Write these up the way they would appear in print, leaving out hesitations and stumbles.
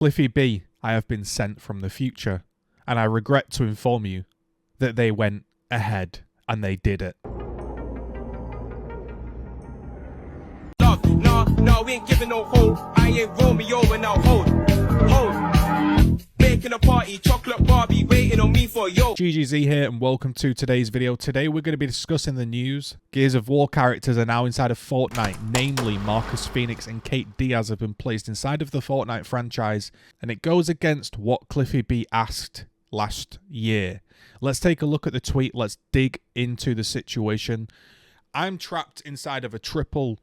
Cliffy B, I have been sent from the future, and I regret to inform you that they went ahead and they did it. No, we ain't giving no hold. I ain't Romeo and now hold. Making a party, chocolate Barbie, waiting on me for yo. GGZII here, and welcome to today's video. Today we're going to be discussing the news. Gears of War characters are now inside of Fortnite, namely Marcus Phoenix and Kate Diaz have been placed inside of the Fortnite franchise, and it goes against what Cliffy B asked last year. Let's take a look at the tweet. Let's dig into the situation. I'm trapped inside of a triple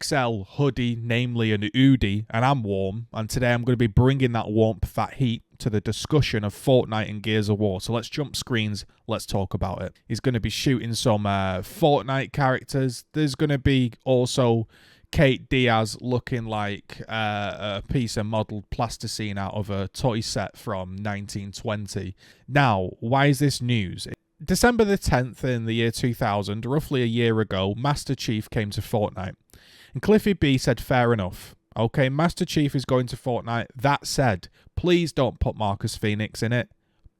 XL hoodie, namely an hoodie, and I'm warm, and today I'm going to be bringing that warmth, that heat, to the discussion of Fortnite and Gears of War. So let's jump screens, let's talk about it. He's going to be shooting some Fortnite characters. There's going to be also Kate Diaz looking like a piece of modelled plasticine out of a toy set from 1920. Now, why is this news? December the 10th in the year 2000, roughly a year ago, Master Chief came to Fortnite. And Cliffy B said, fair enough. Okay, Master Chief is going to Fortnite. That said, please don't put Marcus Phoenix in it.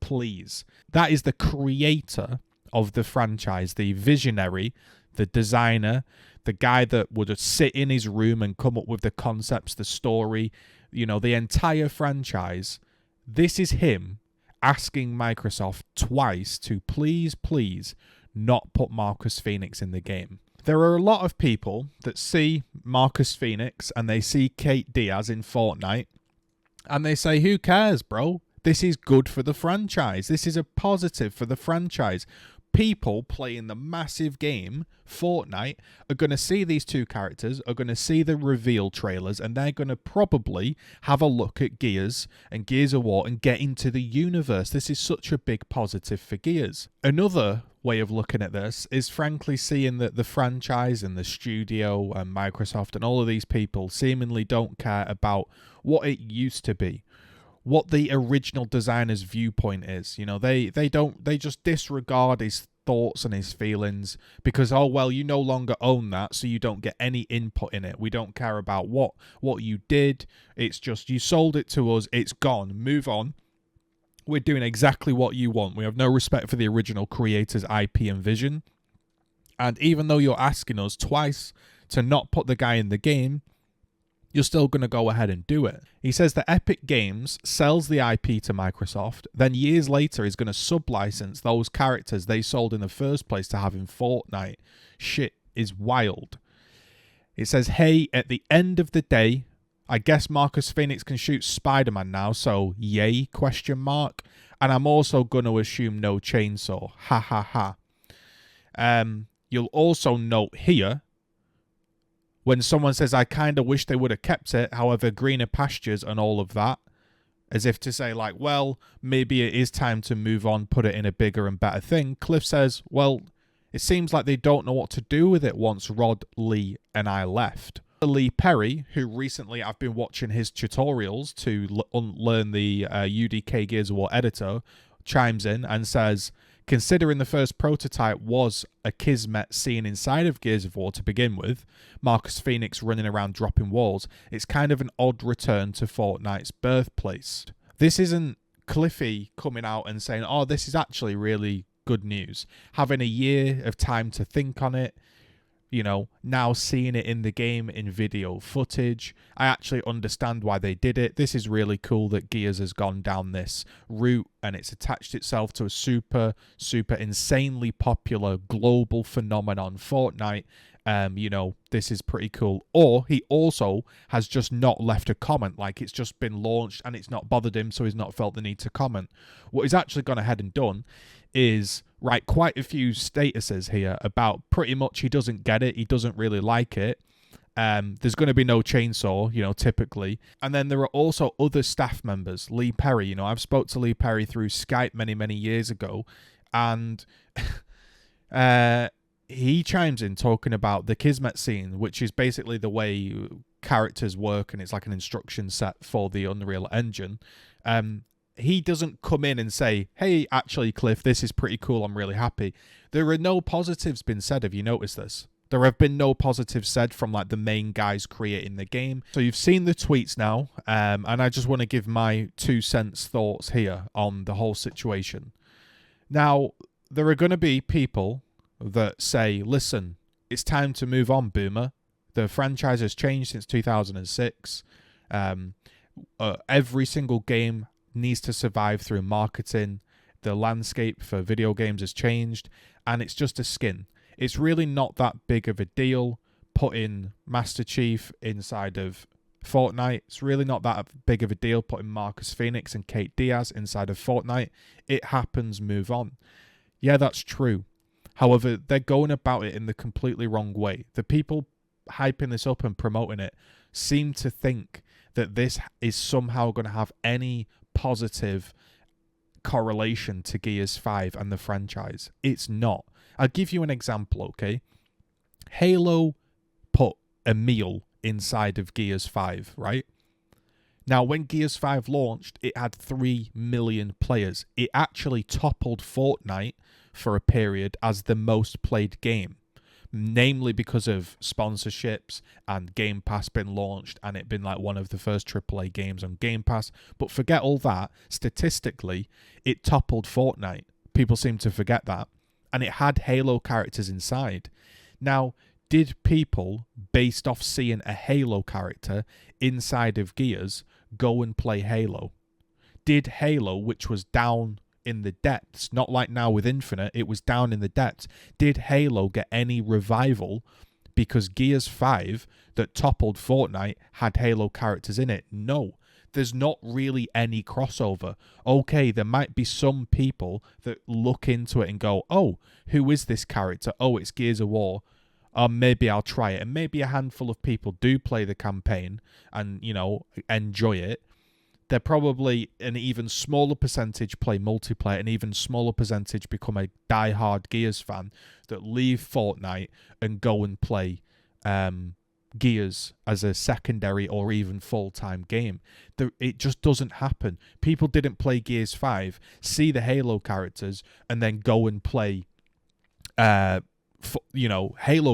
Please. That is the creator of the franchise, the visionary, the designer, the guy that would sit in his room and come up with the concepts, the story, you know, the entire franchise. This is him asking Microsoft twice to please not put Marcus Phoenix in the game. There are a lot of people that see Marcus Phoenix and they see Kate Diaz in Fortnite and they say, who cares, bro? This is good for the franchise. This is a positive for the franchise. People playing the massive game, Fortnite, are going to see these two characters, are going to see the reveal trailers, and they're going to probably have a look at Gears and Gears of War and get into the universe. This is such a big positive for Gears. Another way of looking at this is frankly seeing that the franchise and the studio and Microsoft and all of these people seemingly don't care about what it used to be, what the original designer's viewpoint is. You know, they just disregard his thoughts and his feelings because, oh well, you no longer own that, so you don't get any input in it. We don't care about what you did. It's just you sold it to us, it's gone, move on. We're doing exactly what you want. We have no respect for the original creator's IP and vision. And even though you're asking us twice to not put the guy in the game, you're still going to go ahead and do it. He says that Epic Games sells the IP to Microsoft, then years later is going to sub-license those characters they sold in the first place to have in Fortnite. Shit is wild. It says, hey, at the end of the day, I guess Marcus Phoenix can shoot Spider-Man now, so yay, question mark. And I'm also going to assume no chainsaw. Ha ha ha. You'll also note here, when someone says, I kind of wish they would have kept it, however, greener pastures and all of that, as if to say, like, well, maybe it is time to move on, put it in a bigger and better thing. Cliff says, well, it seems like they don't know what to do with it once Rod, Lee, and I left. Lee Perry, who recently I've been watching his tutorials to learn the UDK Gears of War editor, chimes in and says, considering the first prototype was a Kismet scene inside of Gears of War to begin with, Marcus Phoenix running around dropping walls, it's kind of an odd return to Fortnite's birthplace. This isn't Cliffy coming out and saying, oh, this is actually really good news. Having a year of time to think on it, you know, now seeing it in the game in video footage, I actually understand why they did it. This is really cool that Gears has gone down this route and it's attached itself to a super insanely popular global phenomenon, Fortnite. You know, this is pretty cool. Or he also has just not left a comment, like it's just been launched and it's not bothered him, so he's not felt the need to comment. What he's actually gone ahead and done is write quite a few statuses here about pretty much he doesn't get it, he doesn't really like it. There's going to be no chainsaw, you know, typically. And then there are also other staff members. Lee Perry, you know, I've spoke to Lee Perry through Skype many years ago, and he chimes in talking about the Kismet scene, which is basically the way characters work, and it's like an instruction set for the Unreal Engine. He doesn't come in and say, hey, actually, Cliff, this is pretty cool, I'm really happy. There are no positives been said. Have you noticed this? There have been no positives said from like the main guys creating the game. So you've seen the tweets now, and I just want to give my 2 cents thoughts here on the whole situation. Now, there are going to be people that say, listen, it's time to move on, Boomer. The franchise has changed since 2006. Every single game needs to survive through marketing. The landscape for video games has changed, and it's just a skin. It's really not that big of a deal putting Master Chief inside of Fortnite. It's really not that big of a deal putting Marcus Phoenix and Kate Diaz inside of Fortnite. It happens, move on. Yeah, that's true. However, they're going about it in the completely wrong way. The people hyping this up and promoting it seem to think that this is somehow going to have any positive correlation to Gears 5 and the franchise. It's not. I'll give you an example, okay? Halo put a meal inside of Gears 5, right? Now, when Gears 5 launched, it had 3 million players. It actually toppled Fortnite for a period as the most played game, namely because of sponsorships and Game Pass been launched and it been like one of the first AAA games on Game Pass. But forget all that. Statistically, it toppled Fortnite. People seem to forget that. And it had Halo characters inside. Now, did people, based off seeing a Halo character inside of Gears, go and play Halo? Did Halo, which was down in the depths, not like now with Infinite, it was down in the depths, did Halo get any revival because Gears 5 that toppled Fortnite had Halo characters in it? No. There's not really any crossover. Okay, there might be some people that look into it and go, oh, who is this character? Oh, it's Gears of War. Maybe I'll try it. And maybe a handful of people do play the campaign and, you know, enjoy it. They're probably an even smaller percentage play multiplayer, an even smaller percentage become a die-hard Gears fan that leave Fortnite and go and play Gears as a secondary or even full-time game. It just doesn't happen. People didn't play Gears 5, see the Halo characters, and then go and play Halo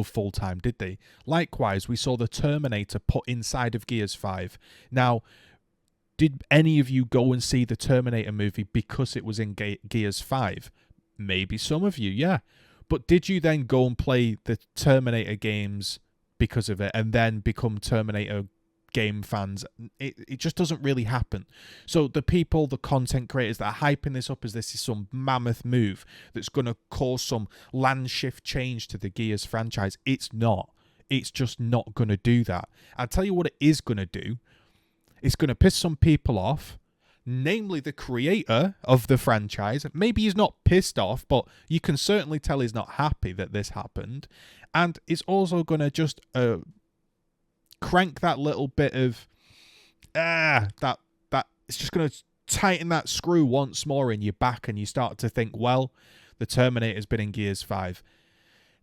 full-time, did they? Likewise, we saw the Terminator put inside of Gears 5. Now, did any of you go and see the Terminator movie because it was in Gears 5? Maybe some of you, yeah. But did you then go and play the Terminator games because of it and then become Terminator game fans? It just doesn't really happen. So the people, the content creators that are hyping this up as this is some mammoth move that's going to cause some land shift change to the Gears franchise, it's not. It's just not going to do that. I'll tell you what it is going to do. It's going to piss some people off, namely the creator of the franchise. Maybe he's not pissed off, but you can certainly tell he's not happy that this happened. And it's also going to just crank that little bit of that it's just going to tighten that screw once more in your back, and you start to think, well, the Terminator's been in Gears 5.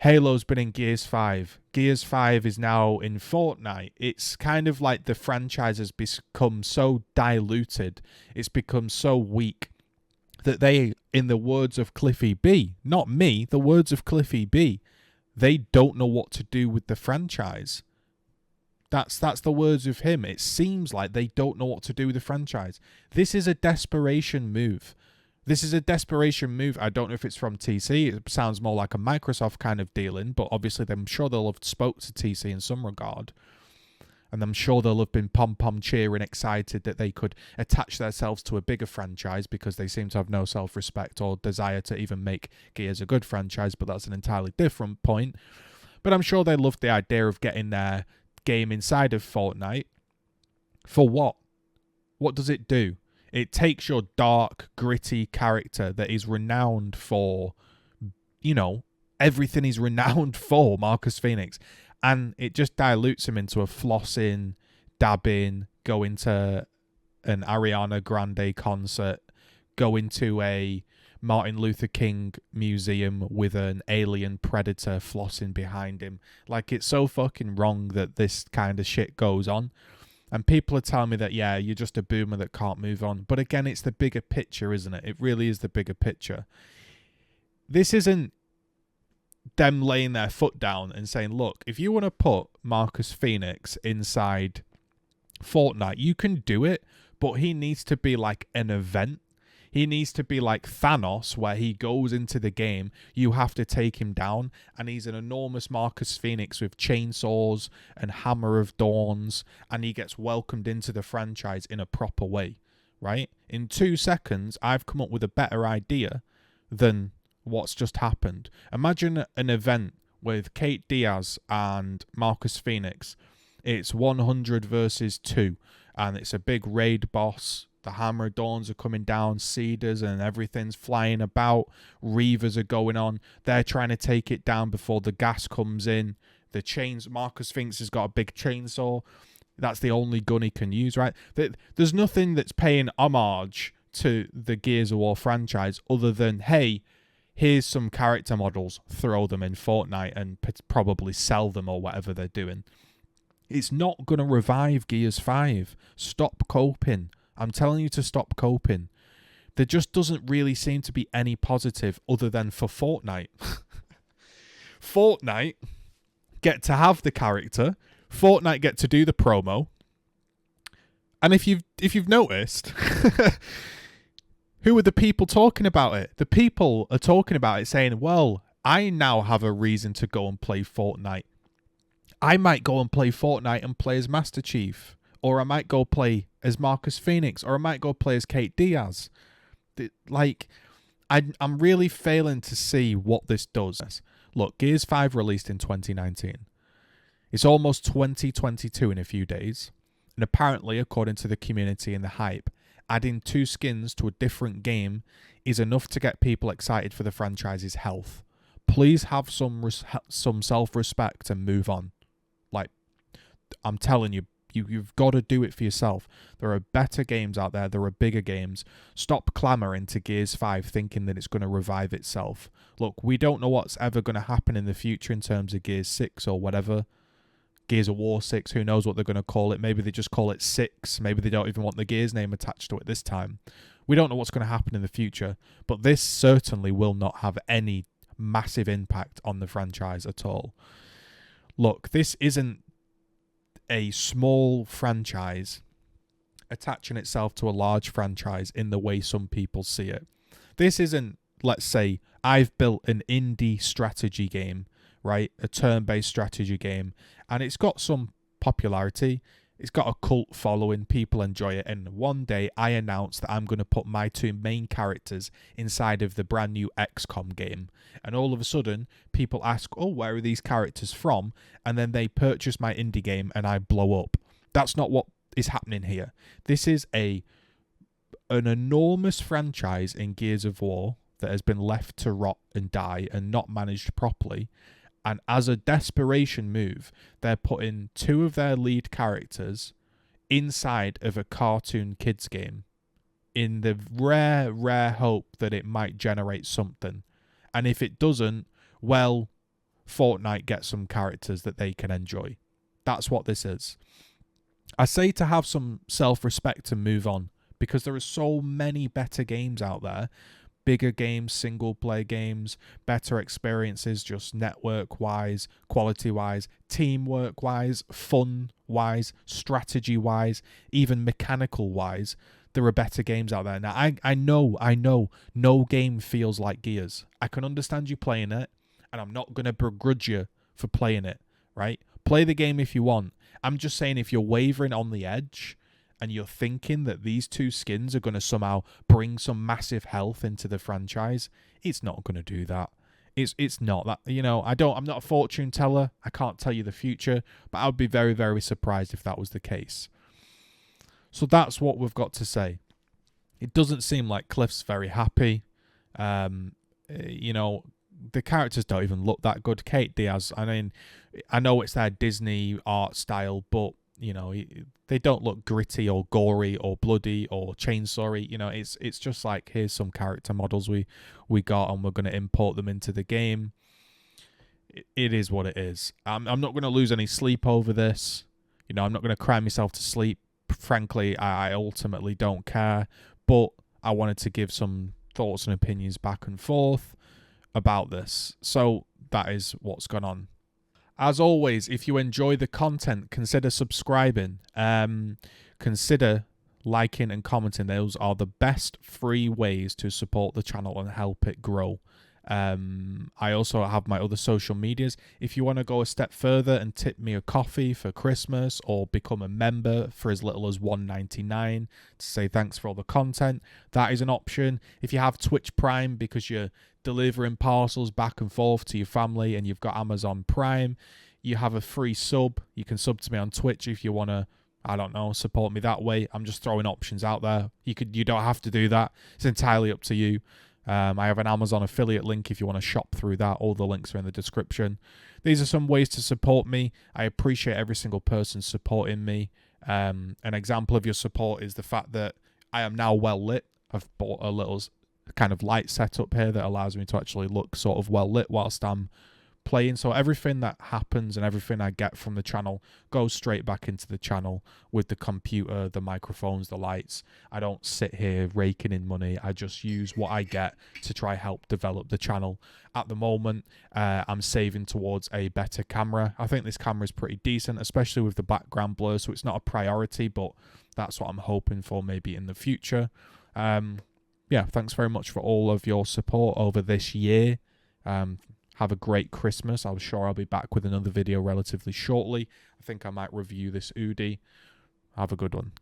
Halo's been in Gears 5. Gears 5 is now in Fortnite. It's kind of like the franchise has become so diluted, it's become so weak, that they, in the words of Cliffy B, not me, the words of Cliffy B, they don't know what to do with the franchise. That's the words of him. It seems like they don't know what to do with the franchise. This is a desperation move. This is a desperation move. I don't know if it's from TC. It sounds more like a Microsoft kind of dealing, but obviously I'm sure they'll have spoke to TC in some regard. And I'm sure they'll have been pom-pom cheering, excited that they could attach themselves to a bigger franchise because they seem to have no self-respect or desire to even make Gears a good franchise, but that's an entirely different point. But I'm sure they loved the idea of getting their game inside of Fortnite. For what? What does it do? It takes your dark, gritty character that is renowned for, you know, everything he's renowned for, Marcus Phoenix, and it just dilutes him into a flossing, dabbing, go into an Ariana Grande concert, go into a Martin Luther King museum with an alien predator flossing behind him. Like, it's so fucking wrong that this kind of shit goes on. And people are telling me that, yeah, you're just a boomer that can't move on. But again, it's the bigger picture, isn't it? It really is the bigger picture. This isn't them laying their foot down and saying, look, if you want to put Marcus Phoenix inside Fortnite, you can do it, but he needs to be like an event. He needs to be like Thanos, where he goes into the game, you have to take him down, and he's an enormous Marcus Phoenix with chainsaws and Hammer of Dawns, and he gets welcomed into the franchise in a proper way, right? In 2 seconds, I've come up with a better idea than what's just happened. Imagine an event with Kate Diaz and Marcus Phoenix. It's 100 versus 2, and it's a big raid boss. The Hammer of Dawns are coming down, Cedars and everything's flying about. Reavers are going on. They're trying to take it down before the gas comes in. The chains, Marcus Phoenix has got a big chainsaw. That's the only gun he can use, right? There's nothing that's paying homage to the Gears of War franchise other than, hey, here's some character models, throw them in Fortnite and probably sell them or whatever they're doing. It's not going to revive Gears 5. Stop coping. I'm telling you to stop coping. There just doesn't really seem to be any positive other than for Fortnite. Fortnite get to have the character. Fortnite get to do the promo. And if you've noticed, who are the people talking about it? The people are talking about it saying, well, I now have a reason to go and play Fortnite. I might go and play Fortnite and play as Master Chief. Or I might go play as Marcus Phoenix. Or I might go play as Kate Diaz. I'm really failing to see what this does. Look, Gears 5 released in 2019. It's almost 2022 in a few days. And apparently, according to the community and the hype, adding 2 skins to a different game is enough to get people excited for the franchise's health. Please have some self-respect and move on. Like, I'm telling you, you've got to do it for yourself. There are better games out there. There are bigger games. Stop clamoring to Gears 5 thinking that it's going to revive itself. Look, we don't know what's ever going to happen in the future in terms of Gears 6 or whatever. Gears of War 6, who knows what they're going to call it. Maybe they just call it 6. Maybe they don't even want the Gears name attached to it this time. We don't know what's going to happen in the future. But this certainly will not have any massive impact on the franchise at all. Look, this isn't a small franchise attaching itself to a large franchise in the way some people see it. This isn't, let's say, I've built an indie strategy game, right? A turn-based strategy game, and it's got some popularity. It's got a cult following. People enjoy it. And one day I announce that I'm going to put my 2 main characters inside of the brand new XCOM game. And all of a sudden, people ask, oh, where are these characters from? And then they purchase my indie game and I blow up. That's not what is happening here. This is an enormous franchise in Gears of War that has been left to rot and die and not managed properly. And as a desperation move, they're putting 2 of their lead characters inside of a cartoon kids game in the rare hope that it might generate something. And if it doesn't, well, Fortnite gets some characters that they can enjoy. That's what this is. I say to have some self-respect and move on, because there are so many better games out there. Bigger games, single-player games, better experiences just network-wise, quality-wise, teamwork-wise, fun-wise, strategy-wise, even mechanical-wise. There are better games out there. Now, I know no game feels like Gears. I can understand you playing it, and I'm not going to begrudge you for playing it, right? Play the game if you want. I'm just saying if you're wavering on the edge and you're thinking that these 2 skins are going to somehow bring some massive health into the franchise, it's not going to do that. It's not that, you know, I'm not a fortune teller. I can't tell you the future, but I would be very, very surprised if that was the case. So that's what we've got to say. It doesn't seem like Cliff's very happy. You know, the characters don't even look that good. Kate Diaz, I mean, I know it's their Disney art style, but you know, they don't look gritty or gory or bloody or chainsawy. You know, it's just like, here's some character models we got and we're going to import them into the game. It is what it is. I'm not going to lose any sleep over this. You know, I'm not going to cry myself to sleep. Frankly, I ultimately don't care. But I wanted to give some thoughts and opinions back and forth about this. So that is what's gone on. As always, if you enjoy the content, consider subscribing. Consider liking and commenting. Those are the best free ways to support the channel and help it grow. I also have my other social medias. If you want to go a step further and tip me a coffee for Christmas or become a member for as little as $1.99 to say thanks for all the content, that is an option. If you have Twitch Prime because you're delivering parcels back and forth to your family and you've got Amazon Prime, you have a free sub. You can sub to me on Twitch if you want to, I don't know, support me that way. I'm just throwing options out there. You don't have to do that. It's entirely up to you. I have an Amazon affiliate link if you want to shop through that. All the links are in the description. These are some ways to support me. I appreciate every single person supporting me. An example of your support is the fact that I am now well lit. I've bought a little kind of light setup here that allows me to actually look sort of well lit whilst I'm playing. So everything that happens and everything I get from the channel goes straight back into the channel with the computer, the microphones, the lights. I don't sit here raking in money. I just use what I get to try help develop the channel. At the moment, I'm saving towards a better camera. I think this camera is pretty decent, especially with the background blur, so it's not a priority, but that's what I'm hoping for maybe in the future. Yeah, thanks very much for all of your support over this year. Have a great Christmas. I'm sure I'll be back with another video relatively shortly. I think I might review this Udi. Have a good one.